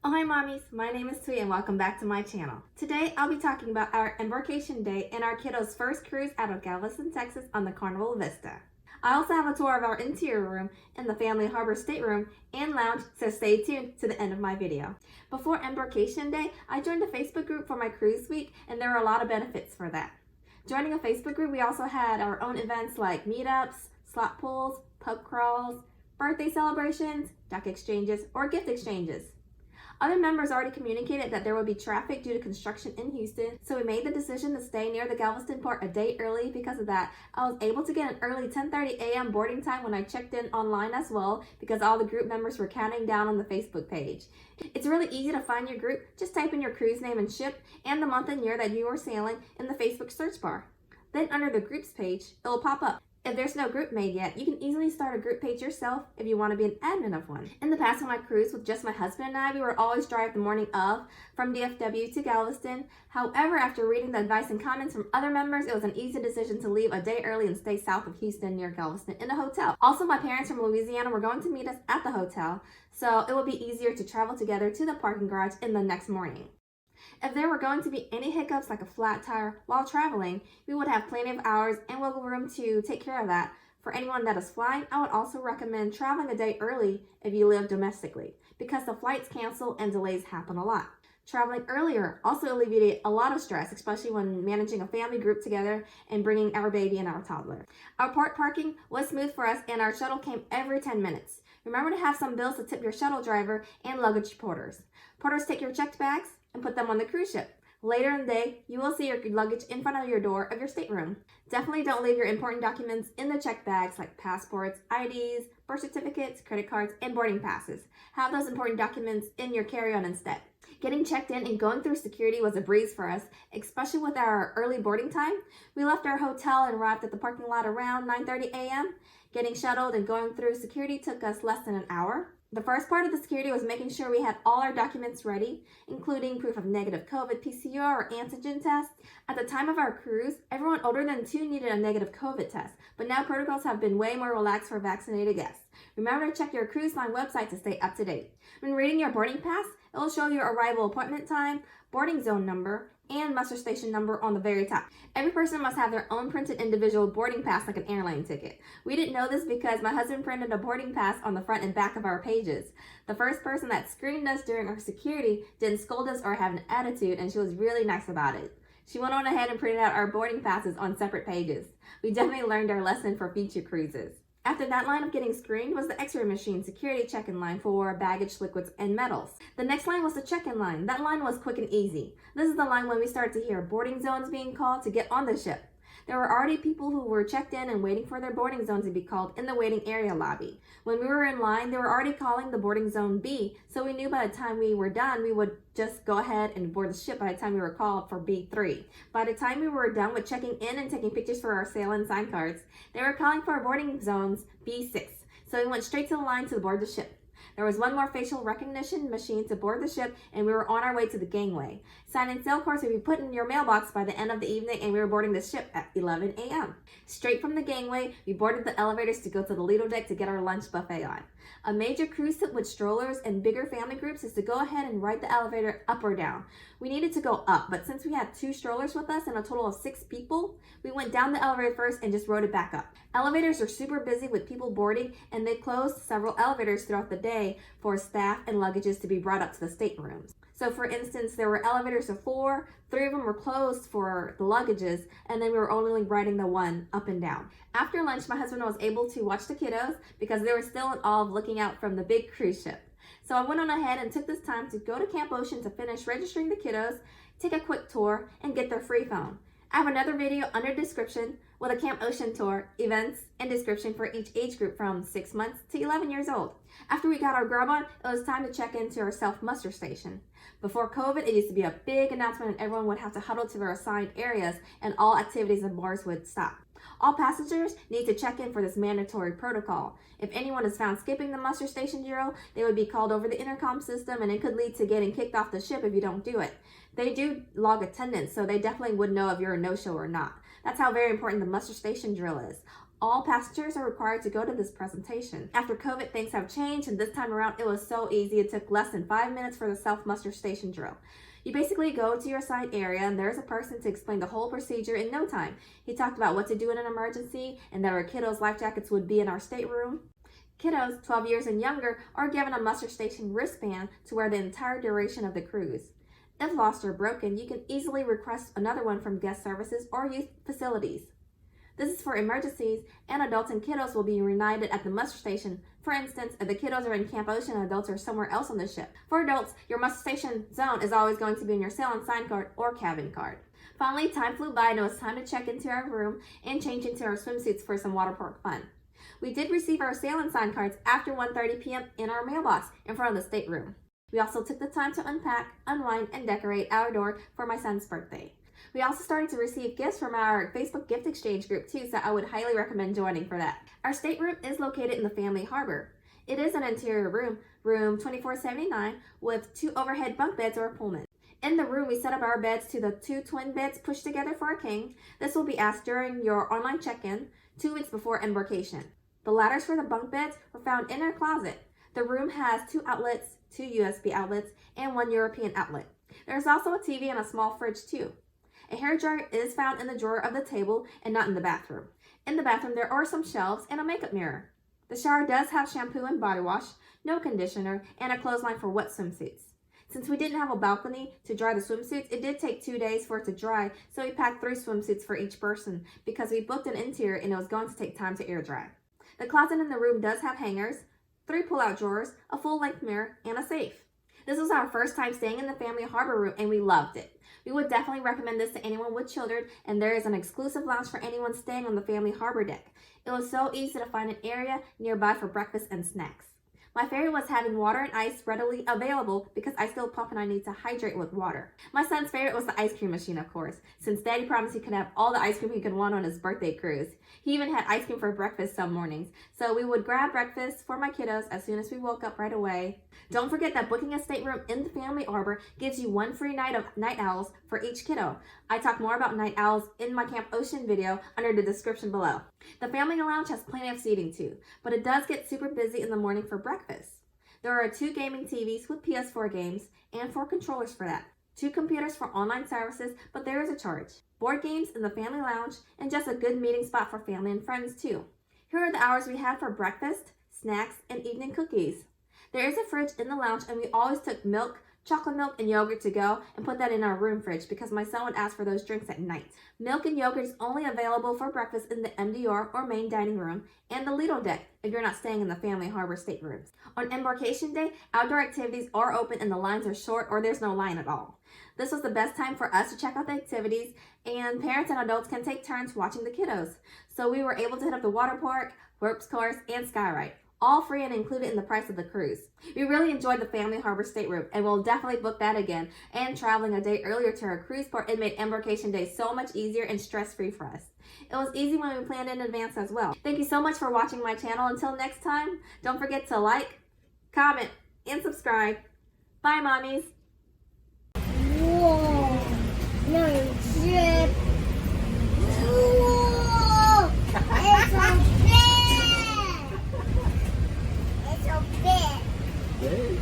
Oh hi mommies, my name is Twee and welcome back to my channel. Today I'll be talking about our embarkation day and our kiddos' first cruise out of Galveston, Texas on the Carnival Vista. I also have a tour of our interior room in the family harbor stateroom and lounge, so stay tuned to the end of my video. Before embarkation day, I joined a Facebook group for my cruise week and there were a lot of benefits for that. Joining a Facebook group, we also had our own events like meetups, slot pulls, pub crawls, birthday celebrations, duck exchanges, or gift exchanges. Other members already communicated that there would be traffic due to construction in Houston, so we made the decision to stay near the Galveston port a day early. Because of that, I was able to get an early 10:30 a.m. boarding time when I checked in online as well, because all the group members were counting down on the Facebook page. It's really easy to find your group. Just type in your cruise name and ship and the month and year that you are sailing in the Facebook search bar. Then under the groups page, it will pop up. If there's no group made yet, you can easily start a group page yourself if you want to be an admin of one. In the past on my cruise with just my husband and I, we would always drive the morning of from DFW to Galveston. However, after reading the advice and comments from other members, it was an easy decision to leave a day early and stay south of Houston near Galveston in a hotel. Also, my parents from Louisiana were going to meet us at the hotel, so it would be easier to travel together to the parking garage in the next morning. If there were going to be any hiccups like a flat tire while traveling, we would have plenty of hours and wiggle room to take care of that. For anyone that is flying, I would also recommend traveling a day early if you live domestically, because the flights cancel and delays happen a lot. Traveling earlier also alleviated a lot of stress, especially when managing a family group together and bringing our baby and our toddler. Our port parking was smooth for us and our shuttle came every 10 minutes. Remember to have some bills to tip your shuttle driver and luggage porters. Porters take your checked bags and put them on the cruise ship. Later in the day, you will see your luggage in front of your door of your stateroom. Definitely don't leave your important documents in the checked bags like passports, IDs, birth certificates, credit cards, and boarding passes. Have those important documents in your carry-on instead. Getting checked in and going through security was a breeze for us, especially with our early boarding time. We left our hotel and arrived at the parking lot around 9:30 a.m. Getting shuttled and going through security took us less than an hour. The first part of the security was making sure we had all our documents ready, including proof of negative COVID PCR or antigen test. At the time of our cruise, everyone older than 2 needed a negative COVID test, but now protocols have been way more relaxed for vaccinated guests. Remember to check your cruise line website to stay up to date. When reading your boarding pass, it will show your arrival appointment time, boarding zone number, and muster station number on the very top. Every person must have their own printed individual boarding pass like an airline ticket. We didn't know this because my husband printed a boarding pass on the front and back of our pages. The first person that screened us during our security didn't scold us or have an attitude, and she was really nice about it. She went on ahead and printed out our boarding passes on separate pages. We definitely learned our lesson for future cruises. After that line of getting screened was the X-ray machine security check-in line for baggage, liquids, and metals. The next line was the check-in line. That line was quick and easy. This is the line when we started to hear boarding zones being called to get on the ship. There were already people who were checked in and waiting for their boarding zone to be called in the waiting area lobby. When we were in line, they were already calling the boarding zone B, so we knew by the time we were done, we would just go ahead and board the ship by the time we were called for B3. By the time we were done with checking in and taking pictures for our sail and sign cards, they were calling for our boarding zones B6, so we went straight to the line to board the ship. There was one more facial recognition machine to board the ship, and we were on our way to the gangway. Sign and sail cards would be put in your mailbox by the end of the evening, and we were boarding the ship at 11 a.m. Straight from the gangway, we boarded the elevators to go to the Lido deck to get our lunch buffet on. A major cruise tip with strollers and bigger family groups is to go ahead and ride the elevator up or down. We needed to go up, but since we had 2 strollers with us and a total of 6 people, we went down the elevator first and just rode it back up. Elevators are super busy with people boarding, and they closed several elevators throughout the day for staff and luggages to be brought up to the staterooms. So for instance, there were elevators of 4, 3 of them were closed for the luggages, and then we were only riding the one up and down. After lunch, my husband was able to watch the kiddos because they were still in awe of looking out from the big cruise ship. So I went on ahead and took this time to go to Camp Ocean to finish registering the kiddos, take a quick tour, and get their free phone. I have another video under description with a Camp Ocean tour, events, and description for each age group from 6 months to 11 years old. After we got our grub on, it was time to check into our self-muster station. Before COVID, it used to be a big announcement and everyone would have to huddle to their assigned areas and all activities and bars would stop. All passengers need to check in for this mandatory protocol. If anyone is found skipping the muster station drill, they would be called over the intercom system, and it could lead to getting kicked off the ship if you don't do it. They do log attendance, so they definitely would know if you're a no-show or not. That's how very important the muster station drill is. All passengers are required to go to this presentation. After COVID, things have changed, and this time around it was so easy. It took less than 5 minutes for the self-muster station drill. You basically go to your assigned area and there's a person to explain the whole procedure in no time. He talked about what to do in an emergency and that our kiddos' life jackets would be in our stateroom. Kiddos 12 years and younger are given a muster station wristband to wear the entire duration of the cruise. If lost or broken, you can easily request another one from guest services or youth facilities. This is for emergencies, and adults and kiddos will be reunited at the muster station. For instance, if the kiddos are in Camp Ocean and adults are somewhere else on the ship. For adults, your muster station zone is always going to be in your sail and sign card or cabin card. Finally, time flew by and it was time to check into our room and change into our swimsuits for some water park fun. We did receive our sail and sign cards after 1:30 p.m. in our mailbox in front of the stateroom. We also took the time to unpack, unwind, and decorate our door for my son's birthday. We also started to receive gifts from our Facebook gift exchange group too, so I would highly recommend joining for that. Our stateroom is located in the family harbor. It is an interior room, room 2479, with 2 overhead bunk beds or a Pullman. In the room, we set up our beds to the 2 twin beds pushed together for a king. This will be asked during your online check-in 2 weeks before embarkation. The ladders for the bunk beds were found in our closet. The room has 2 outlets, 2 USB outlets, and 1 European outlet. There's also a TV and a small fridge too. A hairdryer is found in the drawer of the table and not in the bathroom. In the bathroom, there are some shelves and a makeup mirror. The shower does have shampoo and body wash, no conditioner, and a clothesline for wet swimsuits. Since we didn't have a balcony to dry the swimsuits, it did take 2 days for it to dry, so we packed 3 swimsuits for each person because we booked an interior and it was going to take time to air dry. The closet in the room does have hangers, 3 pull-out drawers, a full-length mirror, and a safe. This was our first time staying in the family harbor room and we loved it. We would definitely recommend this to anyone with children, and there is an exclusive lounge for anyone staying on the family harbor deck. It was so easy to find an area nearby for breakfast and snacks. My favorite was having water and ice readily available because I still pump and I need to hydrate with water. My son's favorite was the ice cream machine, of course, since Daddy promised he could have all the ice cream he could want on his birthday cruise. He even had ice cream for breakfast some mornings. So we would grab breakfast for my kiddos as soon as we woke up right away. Don't forget that booking a stateroom in the family harbor gives you 1 free night of night owls for each kiddo. I talk more about night owls in my Camp Ocean video under the description below. The family lounge has plenty of seating too, but it does get super busy in the morning for breakfast. There are 2 gaming TVs with PS4 games and 4 controllers for that. 2 computers for online services, but there is a charge. Board games in the family lounge, and just a good meeting spot for family and friends too. Here are the hours we had for breakfast, snacks, and evening cookies. There is a fridge in the lounge, and we always took milk, chocolate milk, and yogurt to go and put that in our room fridge because my son would ask for those drinks at night. Milk and yogurt is only available for breakfast in the MDR or main dining room and the Lido deck if you're not staying in the family harbor staterooms. On embarkation day, outdoor activities are open and the lines are short or there's no line at all. This was the best time for us to check out the activities, and parents and adults can take turns watching the kiddos. So we were able to hit up the water park, ropes course, and skyride. All free and included in the price of the cruise. We really enjoyed the family harbor stateroom and we'll definitely book that again. And traveling a day earlier to our cruise port, it made embarkation day so much easier and stress-free for us. It was easy when we planned in advance as well. Thank you so much for watching my channel. Until next time, don't forget to like, comment, and subscribe. Bye, mommies. Whoa, no ship. Whoa, it's a big. It's a big.